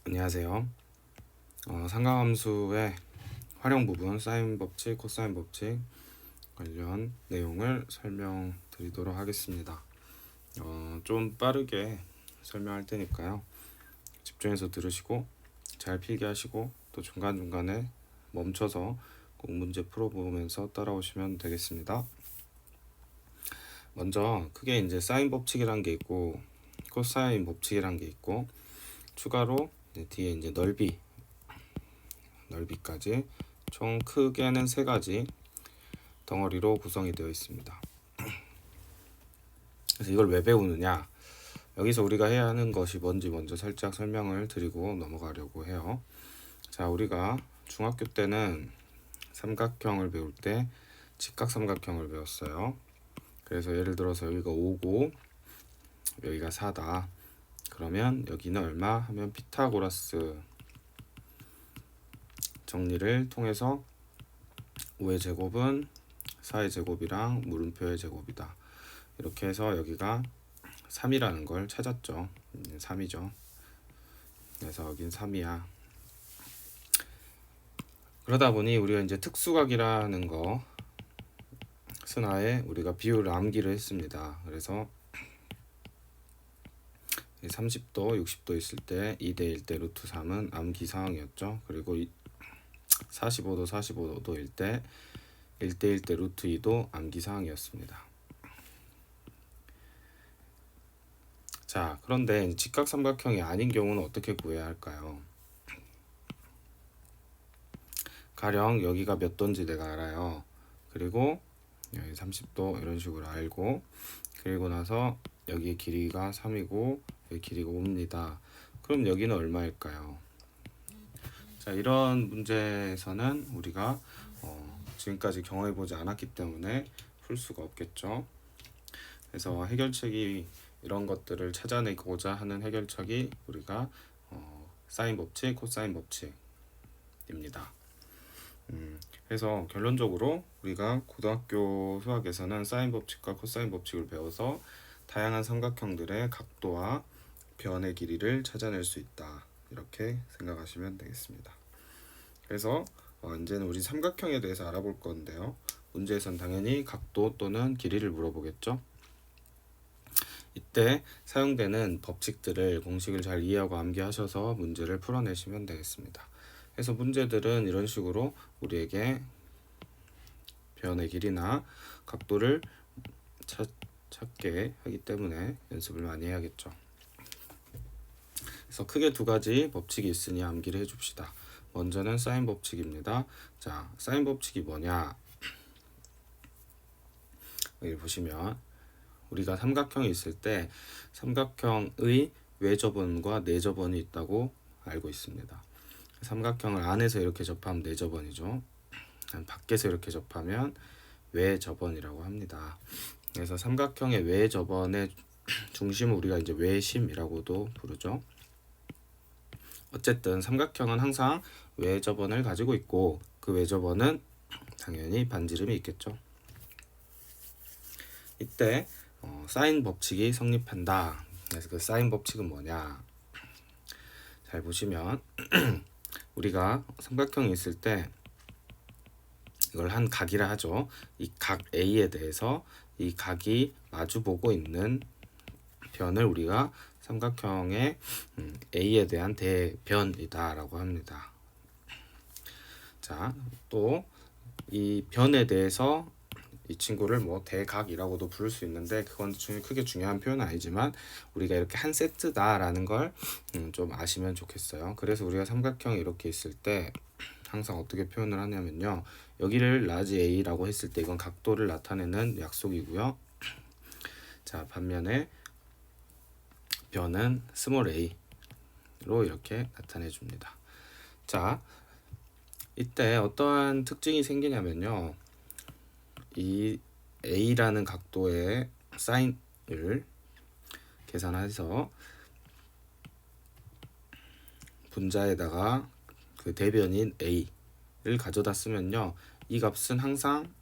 안녕하세요. 상가함수의 활용 부분, 사인 법칙, 코사인 법칙 관련 내용을 설명드리도록 하겠습니다. 좀 빠르게 설명할 테니까요. 집중해서 들으시고 잘 필기하시고 또 중간중간에 멈춰서 꼭 문제 풀어보면서 따라오시면 되겠습니다. 먼저 크게 이제 사인 법칙이란 게 있고 코사인 법칙이란 게 있고 추가로 뒤에 이제 넓이까지 총 크게는 세 가지 덩어리로 구성이 되어 있습니다. 그래서 이걸 왜 배우느냐? 여기서 우리가 해야 하는 것이 뭔지 먼저 살짝 설명을 드리고 넘어가려고 해요. 자, 우리가 중학교 때는 삼각형을 배울 때 직각삼각형을 배웠어요. 그래서 예를 들어서 여기가 5고 여기가 4다. 그러면 여기는 얼마? 하면 피타고라스 정리를 통해서 5의 제곱은 4의 제곱이랑 물음표의 제곱이다. 이렇게 해서 여기가 3이라는 걸 찾았죠. 3이죠. 그래서 여긴 3이야. 그러다 보니 우리가 이제 특수각이라는 거 순하에 우리가 비율을 암기를 했습니다. 그래서 30도, 60도 있을 때 2대 1대 루트 3은 암기 사항이었죠. 그리고 45도, 45도일 때 1대 1대 루트 2도 암기 사항이었습니다. 자, 그런데 직각삼각형이 아닌 경우는 어떻게 구해야 할까요? 가령 여기가 몇 도인지 내가 알아요. 그리고 여기 30도 이런 식으로 알고, 그리고 나서 여기 길이가 3이고 여기 길이가 5입니다. 그럼 여기는 얼마일까요? 자, 이런 문제에서는 우리가 지금까지 경험해보지 않았기 때문에 풀 수가 없겠죠. 그래서 해결책이 이런 것들을 찾아내고자 하는 해결책이 우리가 사인 법칙, 코사인 법칙입니다. 그래서 결론적으로 우리가 고등학교 수학에서는 사인 법칙과 코사인 법칙을 배워서 다양한 삼각형들의 각도와 변의 길이를 찾아낼 수 있다. 이렇게 생각하시면 되겠습니다. 그래서 이제는 우리 삼각형에 대해서 알아볼 건데요. 문제에선 당연히 각도 또는 길이를 물어보겠죠. 이때 사용되는 법칙들을 공식을 잘 이해하고 암기하셔서 문제를 풀어내시면 되겠습니다. 그래서 문제들은 이런 식으로 우리에게 변의 길이나 각도를 찾게 하기 때문에 연습을 많이 해야겠죠. 그래서 크게 두 가지 법칙이 있으니 암기를 해줍시다. 먼저는 사인 법칙입니다. 자, 사인 법칙이 뭐냐? 여기 보시면 우리가 삼각형이 있을 때 삼각형의 외접원과 내접원이 있다고 알고 있습니다. 삼각형을 안에서 이렇게 접하면 내접원이죠. 밖에서 이렇게 접하면 외접원이라고 합니다. 그래서 삼각형의 외접원의 중심을 우리가 이제 외심이라고도 부르죠. 어쨌든 삼각형은 항상 외접원을 가지고 있고 그 외접원은 당연히 반지름이 있겠죠. 이때 사인 법칙이 성립한다. 그래서 그 사인 법칙은 뭐냐? 잘 보시면 우리가 삼각형이 있을 때 이걸 한 각이라 하죠. 이 각 A에 대해서 이 각이 마주보고 있는 변을 우리가 삼각형의 A에 대한 대변이다라고 합니다. 자, 또 이 변에 대해서 이 친구를 뭐 대각이라고도 부를 수 있는데 그건 크게 중요한 표현은 아니지만 우리가 이렇게 한 세트다라는 걸 좀 아시면 좋겠어요. 그래서 우리가 삼각형이 이렇게 있을 때 항상 어떻게 표현을 하냐면요. 여기를 라지 A라고 했을 때 이건 각도를 나타내는 약속이고요. 자, 반면에 변은 스몰 a로 이렇게 나타내 줍니다. 자, 이때 어떠한 특징이 생기냐면요. 이 a라는 각도의 사인을 계산해서 분자에다가 그 대변인 a를 가져다 쓰면요. 이 값은 항상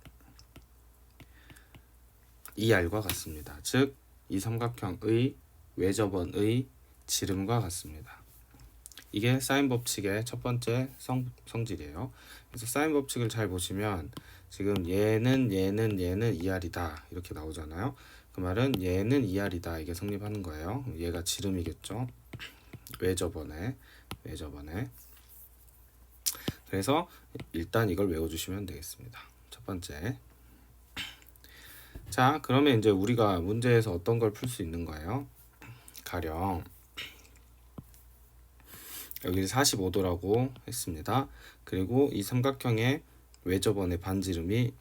2r과 같습니다. 즉 이 삼각형의 외접원의 지름과 같습니다. 이게 사인 법칙의 첫 번째 성질이에요. 그래서 사인 법칙을 잘 보시면 지금 얘는 2R이다 이렇게 나오잖아요. 그 말은 얘는 2R이다 이게 성립하는 거예요. 얘가 지름이겠죠. 외접원에. 그래서 일단 이걸 외워주시면 되겠습니다. 첫 번째. 자, 그러면 이제 우리가 문제에서 어떤 걸 풀 수 있는 거예요? 가령 여기 45도라고 했습니다. 그리고 이 삼각형의 외접원의 반지름이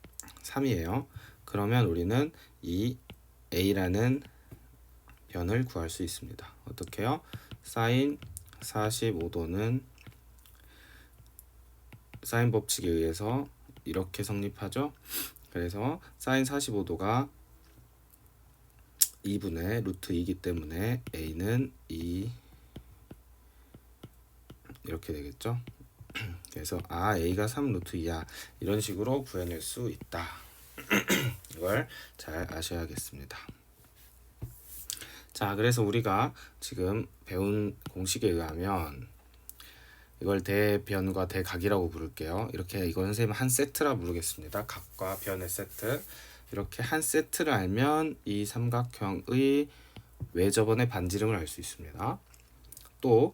3이에요. 그러면 우리는 이 A라는 변을 구할 수 있습니다. 어떻게요? 사인 45도는 사인 법칙에 의해서 이렇게 성립하죠. 그래서 사인 45도가 2분의 루트 2이기 때문에 A는 2 이렇게 되겠죠. 그래서 A가 3 루트 2야 이런 식으로 구해낼 수 있다. 이걸 잘 아셔야겠습니다. 자, 그래서 우리가 지금 배운 공식에 의하면 이걸 대변과 대각이라고 부를게요. 이렇게 이건 선생님 한 세트라 부르겠습니다. 각과 변의 세트. 이렇게 한 세트를 알면 이 삼각형의 외접원의 반지름을 알 수 있습니다. 또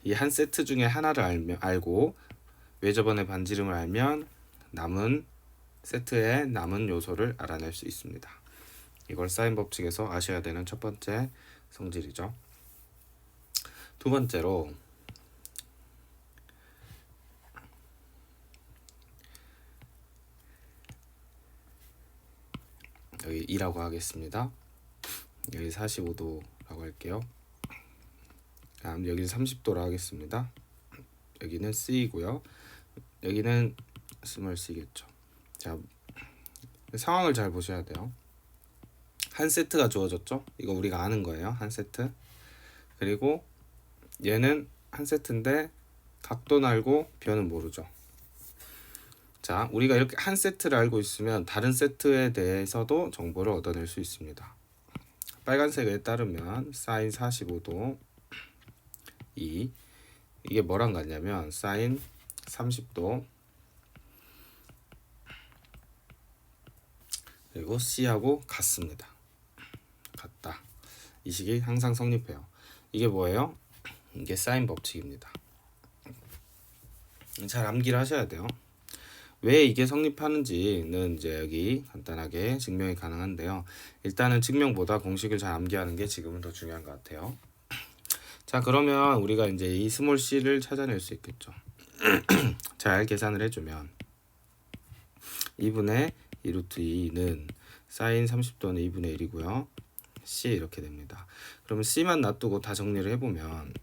이 한 세트 중에 하나를 알고 외접원의 반지름을 알면 남은 세트의 남은 요소를 알아낼 수 있습니다. 이걸 사인 법칙에서 아셔야 되는 첫 번째 성질이죠. 두 번째로 여기 2라고 하겠습니다. 여기 45도라고 할게요. 다음 여기는 30도로 하겠습니다. 여기는 C이고요. 여기는 스몰 C겠죠. 자, 상황을 잘 보셔야 돼요. 한 세트가 주어졌죠. 이거 우리가 아는 거예요. 한 세트. 그리고 얘는 한 세트인데 각도는 알고 변은 모르죠. 자, 우리가 이렇게 한 세트를 알고 있으면 다른 세트에 대해서도 정보를 얻어낼 수 있습니다. 빨간색에 따르면 사인 45도 2 이게 뭐랑 같냐면 사인 30도 그리고 C하고 같습니다. 같다. 이 식이 항상 성립해요. 이게 뭐예요? 이게 사인 법칙입니다. 잘 암기를 하셔야 돼요. 왜 이게 성립하는지는 이제 여기 간단하게 증명이 가능한데요. 일단은 증명보다 공식을 잘 암기하는 게 지금은 더 중요한 것 같아요. 자, 그러면 우리가 이제 이 스몰 c를 찾아낼 수 있겠죠. 잘 계산을 해주면 2분의 2 루트 2는 사인 30도는 2분의 1이고요. C 이렇게 됩니다. 그러면 C만 놔두고 다 정리를 해보면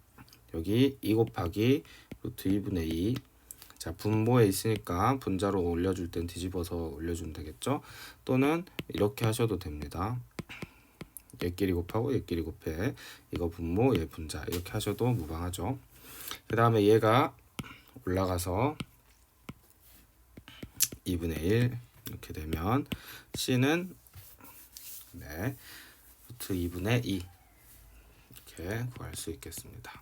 여기 2 곱하기 루트 2분의 2 자, 분모에 있으니까 분자로 올려줄 땐 뒤집어서 올려주면 되겠죠. 또는 이렇게 하셔도 됩니다. 얘끼리 곱하고 얘끼리 곱해 이거 분모 얘 분자 이렇게 하셔도 무방하죠. 그 다음에 얘가 올라가서 2분의 1 이렇게 되면 C는 네, 루트 2분의 2 이렇게 구할 수 있겠습니다.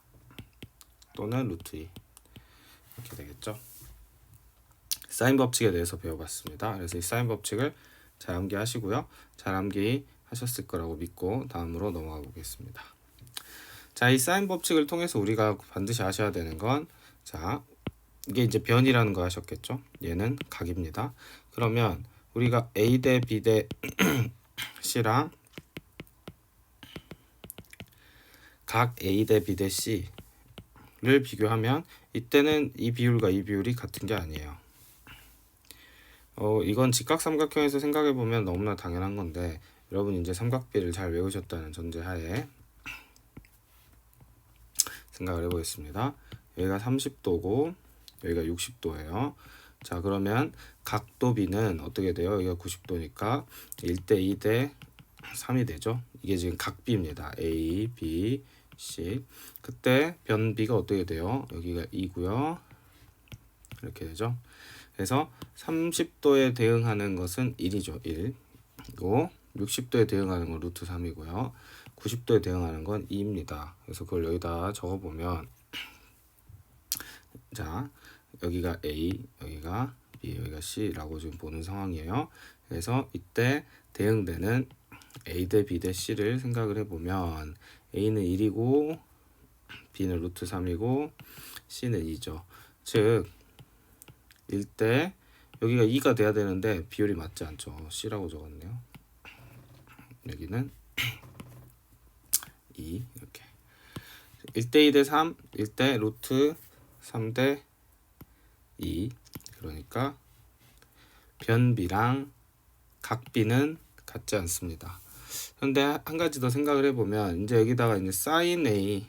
또는 루트 2 이렇게 되겠죠. 사인 법칙에 대해서 배워봤습니다. 그래서 이 사인 법칙을 잘 암기하시고요. 잘 암기하셨을 거라고 믿고 다음으로 넘어가 보겠습니다. 자, 이 사인 법칙을 통해서 우리가 반드시 아셔야 되는 건 자, 이게 이제 변이라는 거 하셨겠죠? 얘는 각입니다. 그러면 우리가 A 대 B 대 C랑 각 A 대 B 대 C를 비교하면 이때는 이 비율과 이 비율이 같은 게 아니에요. 이건 직각삼각형에서 생각해보면 너무나 당연한 건데 여러분 이제 삼각비를 잘 외우셨다는 전제하에 생각을 해보겠습니다. 여기가 30도고 여기가 60도예요. 자, 그러면 각도 B는 어떻게 돼요? 여기가 90도니까 1대 2대 3이 되죠. 이게 지금 각비입니다. A, B, C. 그때 변 B가 어떻게 돼요? 여기가 2고요. 이렇게 되죠. 그래서 30도에 대응하는 것은 1이죠. 1. 그리고 60도에 대응하는 건 루트 3이고요. 90도에 대응하는 건 2입니다. 그래서 그걸 여기다 적어보면 자 여기가 A, 여기가 B, 여기가 C라고 지금 보는 상황이에요. 그래서 이때 대응되는 A 대 B 대 C를 생각을 해보면 A는 1이고 B는 루트 3이고 C는 2죠. 즉 1대 여기가 2가 돼야 되는데 비율이 맞지 않죠. C라고 적었네요. 여기는 2 이렇게 1대 2 대 3, 1대 루트 3 대 2 그러니까 변비랑 각비는 같지 않습니다. 그런데 한 가지 더 생각을 해보면 이제 여기다가 이제 sin A,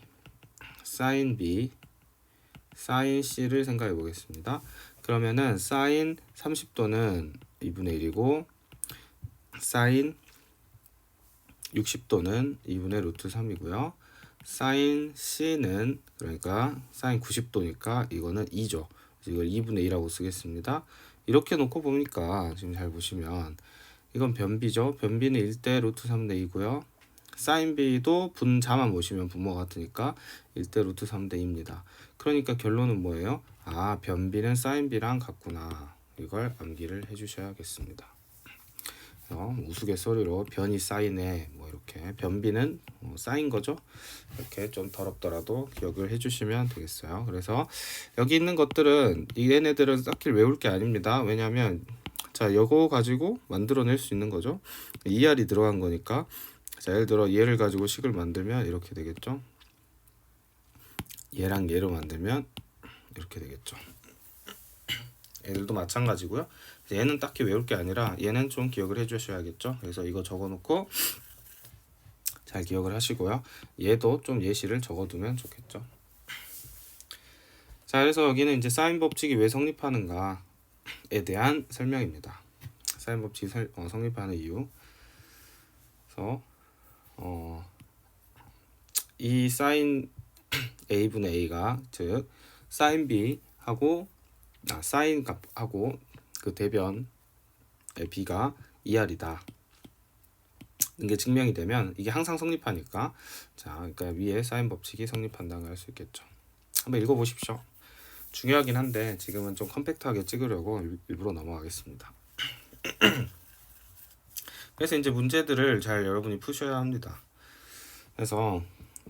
sin B, sin C를 생각해 보겠습니다. 그러면은 sin 30도는 2분의 1이고 sin 60도는 2분의 루트 3이고요. sin C는 그러니까 sin 90도니까 이거는 2죠. 이걸 2분의 2라고 쓰겠습니다. 이렇게 놓고 보니까 지금 잘 보시면 이건 변비죠. 변비는 1대 루트 3대 2고요. sin B도 분자만 보시면 분모가 같으니까 1대 루트 3대 2입니다. 그러니까 결론은 뭐예요? 아, 변비는 sin B랑 같구나. 이걸 암기를 해주셔야겠습니다. 우스갯소리로 변이 쌓이네 뭐 이렇게 변비는 쌓인 거죠. 이렇게 좀 더럽더라도 기억을 해주시면 되겠어요. 그래서 여기 있는 것들은 얘네들은 딱히 외울 게 아닙니다. 왜냐하면 자 이거 가지고 만들어낼 수 있는 거죠. ER이 들어간 거니까. 자 예를 들어 얘를 가지고 식을 만들면 이렇게 되겠죠. 얘랑 얘로 만들면 이렇게 되겠죠. 얘들도 마찬가지고요. 얘는 딱히 외울 게 아니라 얘는 좀 기억을 해주셔야겠죠. 그래서 이거 적어놓고 잘 기억을 하시고요. 얘도 좀 예시를 적어두면 좋겠죠. 자, 그래서 여기는 이제 사인 법칙이 왜 성립하는가에 대한 설명입니다. 사인 법칙이 성립하는 이유. 그래서 이 사인 A분의 A가 즉 사인 B하고 사인 값하고 그 대변의 B가 2R이다. 이게 증명이 되면 이게 항상 성립하니까 자, 그러니까 위에 사인 법칙이 성립한다고 할 수 있겠죠. 한번 읽어보십시오. 중요하긴 한데 지금은 좀 컴팩트하게 찍으려고 일부러 넘어가겠습니다. 그래서 이제 문제들을 잘 여러분이 푸셔야 합니다. 그래서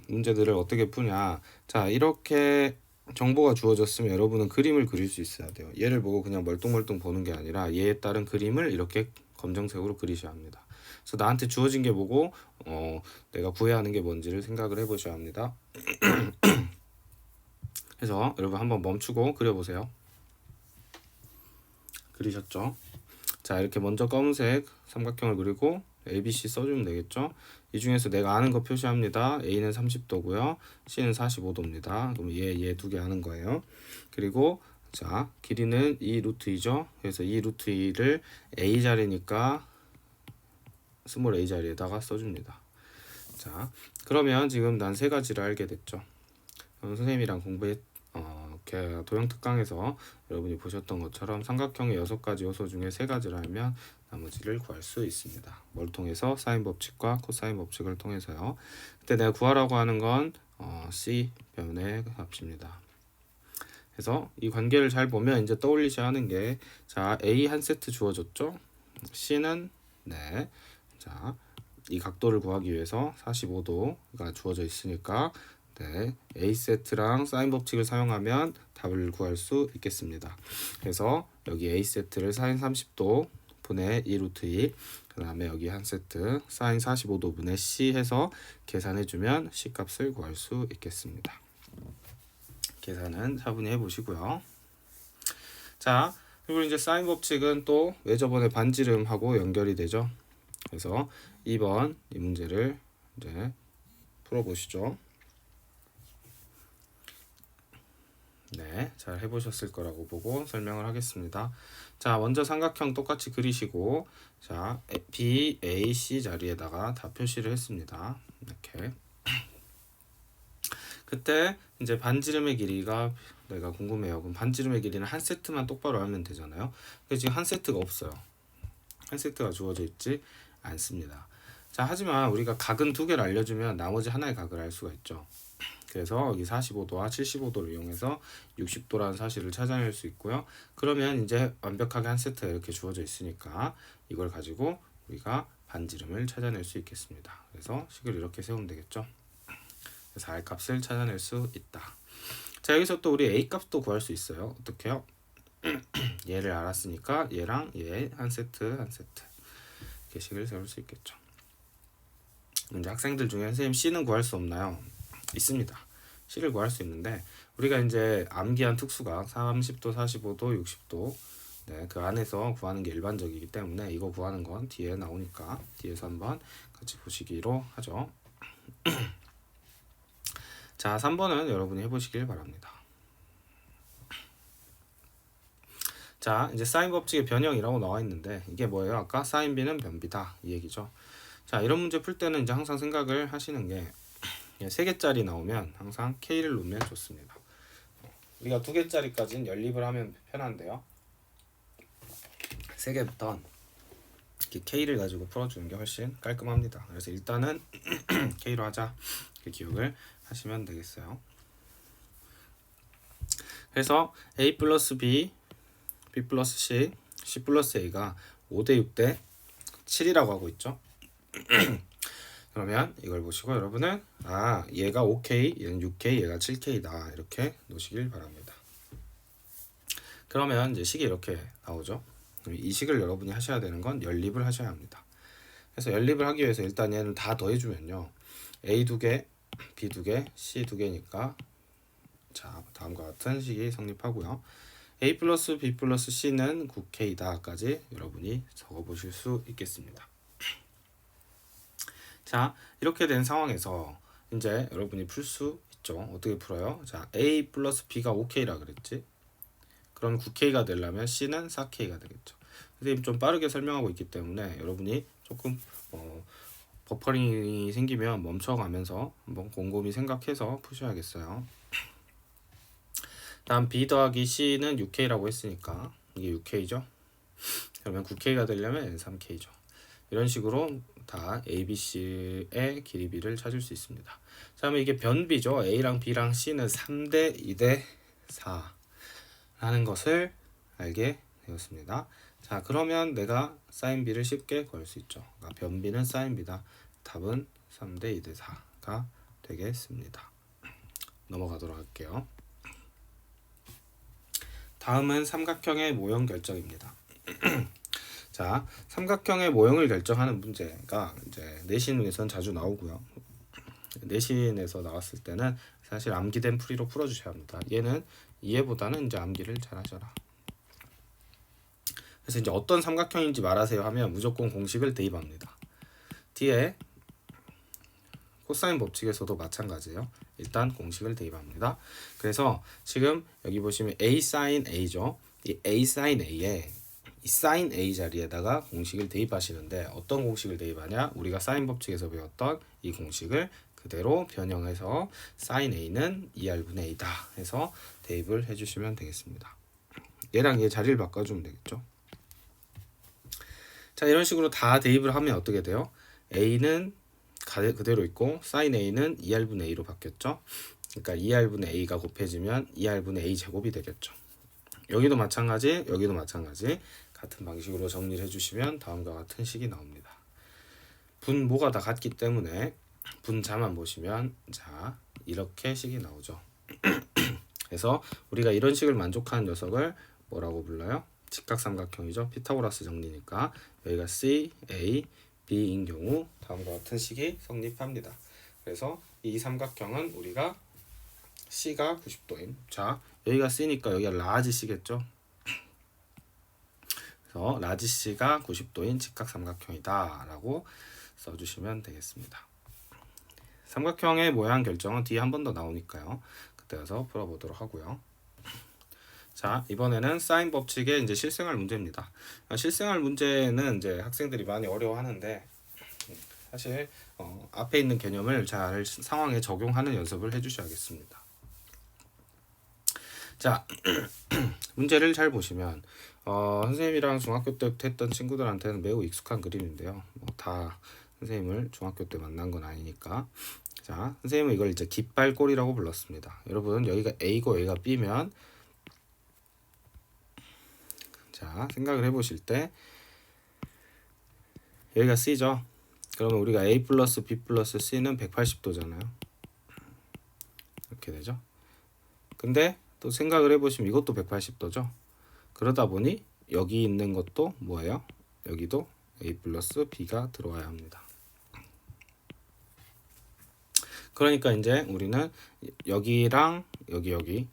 문제들을 어떻게 푸냐. 자, 이렇게 정보가 주어졌으면 여러분은 그림을 그릴 수 있어야 돼요. 얘를 보고 그냥 멀뚱멀뚱 보는 게 아니라 얘에 따른 그림을 이렇게 검정색으로 그리셔야 합니다. 그래서 나한테 주어진 게 뭐고 내가 구해야 하는 게 뭔지를 생각을 해보셔야 합니다. 그래서 여러분 한번 멈추고 그려보세요. 그리셨죠? 자, 이렇게 먼저 검은색 삼각형을 그리고 ABC 써주면 되겠죠? 이 중에서 내가 아는 거 표시합니다. A는 30도고요. C는 45도입니다. 그럼 얘 두 개 아는 거예요. 그리고 자, 길이는 2 루트 2죠. 그래서 2 루트 2를 A 자리니까 스몰 a 자리에다가 써줍니다. 자, 그러면 지금 난 세 가지를 알게 됐죠. 선생님이랑 도형 특강에서 여러분이 보셨던 것처럼 삼각형의 6가지 요소 중에 3가지를 알면 나머지를 구할 수 있습니다. 뭘 통해서? 사인 법칙과 코사인 법칙을 통해서요. 그때 내가 구하라고 하는 건 C 변의 값입니다. 그래서 이 관계를 잘 보면 이제 떠올리셔야 하는 게 자, A 한 세트 주어졌죠? C는 네. 자, 이 각도를 구하기 위해서 45도가 주어져 있으니까 네, A 세트랑 사인 법칙을 사용하면 답을 구할 수 있겠습니다. 그래서 여기 A 세트를 사인 30도 분의 2 루트 2, 그 다음에 여기 한 세트 사인 45도 분의 C 해서 계산해주면 C 값을 구할 수 있겠습니다. 계산은 차분히 해보시고요. 자, 그리고 이제 사인 법칙은 또 왜 저번에 반지름하고 연결이 되죠. 그래서 2번 이 문제를 이제 풀어보시죠. 네, 잘 해보셨을 거라고 보고 설명을 하겠습니다. 자, 먼저 삼각형 똑같이 그리시고 자, B, A, C 자리에다가 다 표시를 했습니다. 이렇게. 그때 이제 반지름의 길이가 내가 궁금해요. 그럼 반지름의 길이는 한 세트만 똑바로 알면 되잖아요. 근데 지금 한 세트가 없어요. 한 세트가 주어져 있지 않습니다. 자, 하지만 우리가 각은 두 개를 알려주면 나머지 하나의 각을 알 수가 있죠. 그래서 여기 45도와 75도를 이용해서 60도라는 사실을 찾아낼 수 있고요. 그러면 이제 완벽하게 한 세트가 이렇게 주어져 있으니까 이걸 가지고 우리가 반지름을 찾아낼 수 있겠습니다. 그래서 식을 이렇게 세우면 되겠죠. 그래서 R 값을 찾아낼 수 있다. 자, 여기서 또 우리 A 값도 구할 수 있어요. 어떻게요? 얘를 알았으니까 얘랑 얘 한 세트 이렇게 식을 세울 수 있겠죠. 이제 학생들 중에 선생님 C는 구할 수 없나요? 있습니다. C를 구할 수 있는데 우리가 이제 암기한 특수각 30도, 45도, 60도 네, 그 안에서 구하는 게 일반적이기 때문에 이거 구하는 건 뒤에 나오니까 뒤에서 한번 같이 보시기로 하죠. 자, 3번은 여러분이 해보시길 바랍니다. 자, 이제 사인 법칙의 변형이라고 나와 있는데 이게 뭐예요? 아까 사인 B는 변비다 이 얘기죠. 자, 이런 문제 풀 때는 이제 항상 생각을 하시는 게 3개짜리 나오면 항상 K를 놓으면 좋습니다. 우리가 2개짜리까지는 연립을 하면 편한데요. 3개부터 이렇게 K를 가지고 풀어주는 게 훨씬 깔끔합니다. 그래서 일단은 K로 하자 이렇게 기억을 하시면 되겠어요. 그래서 A 플러스 B, B 플러스 C, C 플러스 A가 5대 6대 7이라고 하고 있죠. 그러면 이걸 보시고 여러분은 얘가 5K, 얘는 6K, 얘가 7K다 이렇게 놓으시길 바랍니다. 그러면 이제 식이 이렇게 나오죠. 이 식을 여러분이 하셔야 되는 건 연립을 하셔야 합니다. 그래서 연립을 하기 위해서 일단 얘는 다 더해주면요. A 2개, B 2개, C 2개니까 자, 다음과 같은 식이 성립하고요. A 플러스 B 플러스 C는 9K다까지 여러분이 적어보실 수 있겠습니다. 자, 이렇게 된 상황에서 이제 여러분이 풀 수 있죠. 어떻게 풀어요? 자, A 플러스 B가 5K라 그랬지. 그럼 9K가 되려면 C는 4K가 되겠죠. 선생님 좀 빠르게 설명하고 있기 때문에 여러분이 조금 버퍼링이 생기면 멈춰가면서 한번 곰곰이 생각해서 푸셔야겠어요. 다음 B 더하기 C는 6K라고 했으니까 이게 6K죠. 그러면 9K가 되려면 3K죠. 이런 식으로 다 A, B, C의 길이 B를 찾을 수 있습니다. 자, 그러면 이게 변비죠. A랑 B랑 C는 3대 2대 4 라는 것을 알게 되었습니다. 자, 그러면 내가 사인 B를 쉽게 구할 수 있죠. 그러니까 변비는 사인 B다. 답은 3대 2대 4가 되겠습니다. 넘어가도록 할게요. 다음은 삼각형의 모형 결정입니다. 자, 삼각형의 모형을 결정하는 문제가 이제 내신에선 자주 나오고요. 내신에서 나왔을 때는 사실 암기된 풀이로 풀어주셔야 합니다. 얘는 이해보다는 이제 암기를 잘하셔라. 그래서 이제 어떤 삼각형인지 말하세요 하면 무조건 공식을 대입합니다. 뒤에 코사인 법칙에서도 마찬가지예요. 일단 공식을 대입합니다. 그래서 지금 여기 보시면 A sin A죠. 이 A sin A에 이 sin A 자리에다가 공식을 대입하시는데 어떤 공식을 대입하냐? 우리가 사인 법칙에서 배웠던 이 공식을 그대로 변형해서 sin A는 2R분의 A다 해서 대입을 해주시면 되겠습니다. 얘랑 얘 자리를 바꿔주면 되겠죠. 자, 이런 식으로 다 대입을 하면 어떻게 돼요? A는 그대로 있고 sin A는 2R분의 A로 바뀌었죠. 그러니까 2R분의 A가 곱해지면 2R분의 A 제곱이 되겠죠. 여기도 마찬가지, 여기도 마찬가지 같은 방식으로 정리를 해주시면 다음과 같은 식이 나옵니다. 분모가 다 같기 때문에 분자만 보시면 자 이렇게 식이 나오죠. 그래서 우리가 이런 식을 만족하는 녀석을 뭐라고 불러요? 직각삼각형이죠. 피타고라스 정리니까 여기가 C, A, B인 경우 다음과 같은 식이 성립합니다. 그래서 이 삼각형은 우리가 C가 90도임. 자, 여기가 C니까 여기가 라지 C겠죠. 그래서 라지 C가 90도인 직각삼각형이다 라고 써주시면 되겠습니다. 삼각형의 모양 결정은 뒤에 한 번 더 나오니까요. 그때 가서 풀어보도록 하고요. 자, 이번에는 사인 법칙의 이제 실생활 문제입니다. 실생활 문제는 이제 학생들이 많이 어려워하는데 사실 앞에 있는 개념을 잘 상황에 적용하는 연습을 해주셔야겠습니다. 자, 문제를 잘 보시면 선생님이랑 중학교 때부터 했던 친구들한테는 매우 익숙한 그림인데요. 다 선생님을 중학교 때 만난 건 아니니까. 자, 선생님은 이걸 이제 깃발꼴이라고 불렀습니다. 여러분 여기가 A고 여기가 B면 자 생각을 해보실 때 여기가 C죠. 그러면 우리가 A 플러스 B 플러스 C는 180도잖아요. 이렇게 되죠. 근데 또 생각을 해보시면 이것도 180도죠. 그러다 보니 여기 있는 것도 뭐예요? 여기도 A 플러스 B가 들어와야 합니다. 그러니까 이제 우리는 여기랑 여기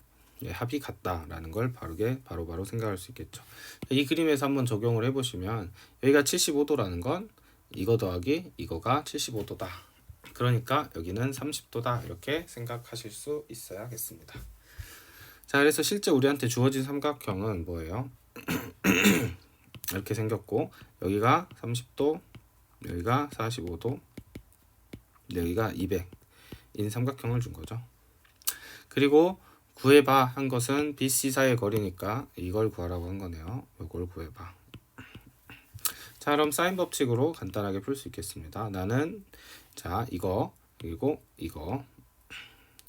합이 같다라는 걸 바로바로 생각할 수 있겠죠. 이 그림에서 한번 적용을 해보시면 여기가 75도라는 건 이거 더하기 이거가 75도다. 그러니까 여기는 30도다. 이렇게 생각하실 수 있어야겠습니다. 자, 그래서 실제 우리한테 주어진 삼각형은 뭐예요? 이렇게 생겼고 여기가 30도, 여기가 45도, 여기가 200인 삼각형을 준 거죠. 그리고 구해봐 한 것은 BC 사이의 거리니까 이걸 구하라고 한 거네요. 이걸 구해봐. 자, 그럼 사인 법칙으로 간단하게 풀 수 있겠습니다. 나는 자 이거 그리고 이거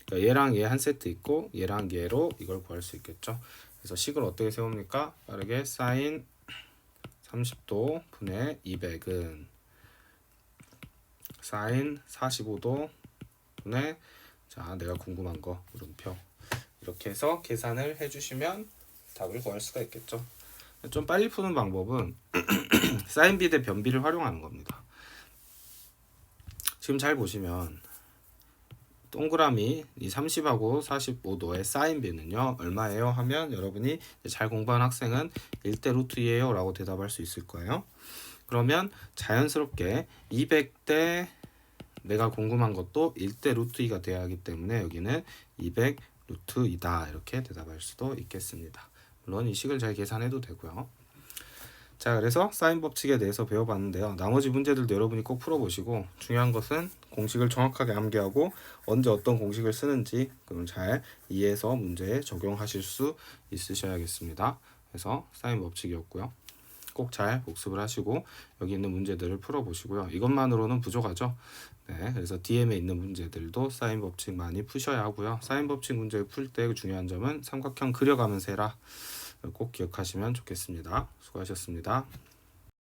그러니까 얘랑 얘 한 세트 있고 얘랑 얘로 이걸 구할 수 있겠죠. 그래서 식을 어떻게 세웁니까? 빠르게 사인 30도 분의 200은 사인 45도 분의 자 내가 궁금한 거 물음표 이렇게 해서 계산을 해주시면 답을 구할 수가 있겠죠. 좀 빨리 푸는 방법은 사인 B 대 변 B를 활용하는 겁니다. 지금 잘 보시면 동그라미 이 30하고 45도의 사인 B는요 얼마예요? 하면 여러분이 잘 공부한 학생은 1대 루트 2예요 라고 대답할 수 있을 거예요. 그러면 자연스럽게 200대 내가 궁금한 것도 1대 루트 2가 돼야 하기 때문에 여기는 200 루트 2다 이렇게 대답할 수도 있겠습니다. 물론 이 식을 잘 계산해도 되고요. 자, 그래서 사인 법칙에 대해서 배워봤는데요. 나머지 문제들도 여러분이 꼭 풀어보시고 중요한 것은 공식을 정확하게 암기하고 언제 어떤 공식을 쓰는지 그걸 잘 이해해서 문제에 적용하실 수 있으셔야겠습니다. 그래서 사인 법칙이었고요. 꼭 잘 복습을 하시고 여기 있는 문제들을 풀어보시고요. 이것만으로는 부족하죠. 네, 그래서 DM에 있는 문제들도 사인 법칙 많이 푸셔야 하고요. 사인 법칙 문제를 풀 때 중요한 점은 삼각형 그려가면서 해라. 꼭 기억하시면 좋겠습니다. 수고하셨습니다.